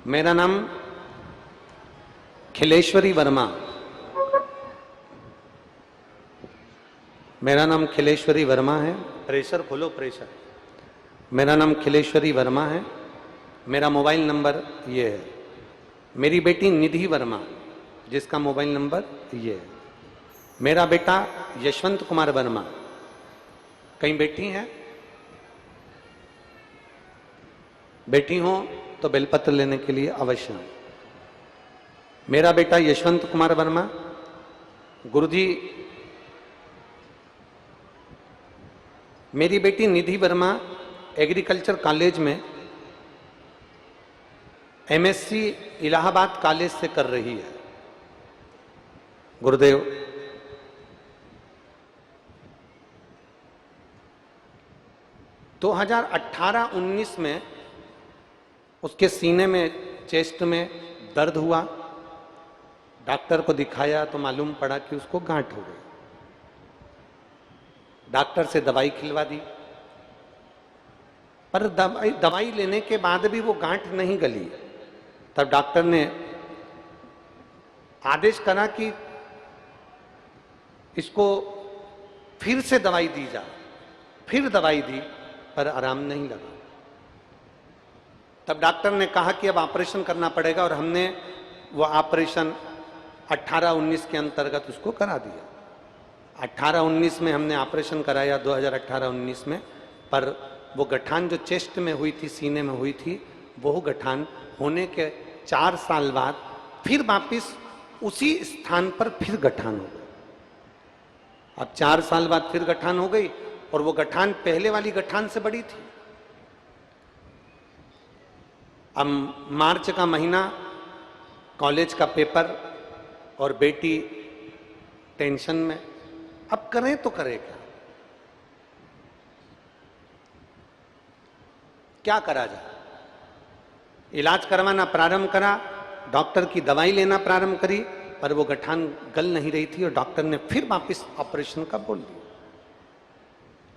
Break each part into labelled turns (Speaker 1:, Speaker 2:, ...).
Speaker 1: मेरा नाम खिलेश्वरी वर्मा। मेरा नाम खिलेश्वरी वर्मा है। प्रेशर खोलो, प्रेशर। मेरा नाम खिलेश्वरी वर्मा है। मेरा मोबाइल नंबर ये है। मेरी बेटी निधि वर्मा, जिसका मोबाइल नंबर ये है। मेरा बेटा यशवंत कुमार वर्मा। कहीं बैठी हैं? बैठी हो तो बेलपत्र लेने के लिए अवश्य आए। मेरा बेटा यशवंत कुमार वर्मा, गुरुजी। मेरी बेटी निधि वर्मा एग्रीकल्चर कॉलेज में एमएससी इलाहाबाद कॉलेज से कर रही है। गुरुदेव, तो 2018-19 में उसके सीने में, चेस्ट में दर्द हुआ। डॉक्टर को दिखाया तो मालूम पड़ा कि उसको गांठ हो गई। डॉक्टर से दवाई खिलवा दी, पर दवाई लेने के बाद भी वो गांठ नहीं गली। तब डॉक्टर ने आदेश करा कि इसको फिर से दवाई दी जाए। फिर दवाई दी, पर आराम नहीं लगा। तब डॉक्टर ने कहा कि अब ऑपरेशन करना पड़ेगा, और हमने वो ऑपरेशन 18-19 के अंतर्गत उसको करा दिया। 18-19 में हमने ऑपरेशन कराया, 2018-19 में। पर वो गठान जो चेस्ट में हुई थी, सीने में हुई थी, वो गठान होने के 4 साल बाद फिर वापिस उसी स्थान पर फिर गठान हो गई। अब 4 साल बाद फिर गठान हो गई, और वो गठान पहले वाली गठान से बड़ी थी। अब मार्च का महीना, कॉलेज का पेपर, और बेटी टेंशन में। अब करें तो करें क्या? क्या करा जाए? इलाज करवाना प्रारंभ करा, डॉक्टर की दवाई लेना प्रारंभ करी, पर वो गठान गल नहीं रही थी, और डॉक्टर ने फिर वापस ऑपरेशन का बोल दिया।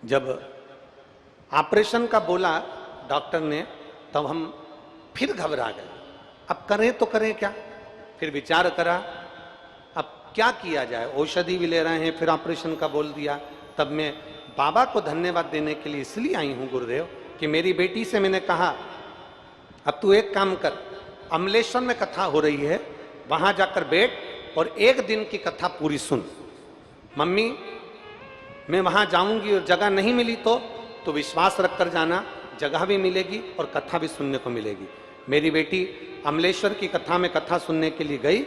Speaker 1: जब ऑपरेशन का बोला डॉक्टर ने, तब हम फिर घबरा गए। अब करें तो करें क्या? फिर विचार करा, अब क्या किया जाए? औषधि भी ले रहे हैं, फिर ऑपरेशन का बोल दिया। तब मैं बाबा को धन्यवाद देने के लिए इसलिए आई हूं गुरुदेव, कि मेरी बेटी से मैंने कहा, अब तू एक काम कर, अमलेश्वर में कथा हो रही है, वहां जाकर बैठ और 1 दिन की कथा पूरी सुन। मम्मी, मैं वहां जाऊंगी और जगह नहीं मिली तो विश्वास रख कर जाना, जगह भी मिलेगी और कथा भी सुनने को मिलेगी। मेरी बेटी अमलेश्वर की कथा में कथा सुनने के लिए गई,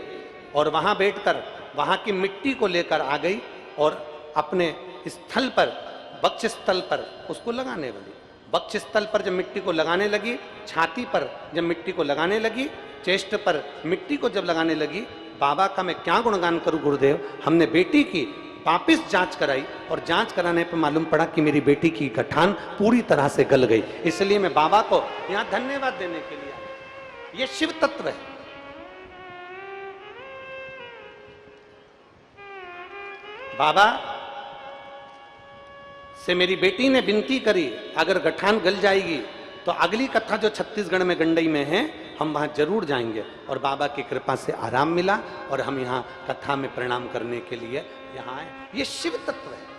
Speaker 1: और वहां बैठकर वहां की मिट्टी को लेकर आ गई, और अपने स्थल पर, वक्ष स्थल पर उसको लगाने लगी। वक्ष स्थल पर जब मिट्टी को लगाने लगी, छाती पर जब मिट्टी को लगाने लगी, चेस्ट पर मिट्टी को जब लगाने लगी, बाबा का मैं क्या गुणगान करूं गुरुदेव। हमने बेटी की वापिस जांच कराई, और जांच कराने पर मालूम पड़ा कि मेरी बेटी की गठान पूरी तरह से गल गई। इसलिए मैं बाबा को यहां धन्यवाद देने के लिए आया। ये शिव तत्व है। बाबा से मेरी बेटी ने विनती करी, अगर गठान गल जाएगी तो अगली कथा जो छत्तीसगढ़ में गंडई में है, हम वहां जरूर जाएंगे। और बाबा की कृपा से आराम मिला, और हम यहाँ कथा में प्रणाम करने के लिए यहाँ आए। ये शिव तत्व है।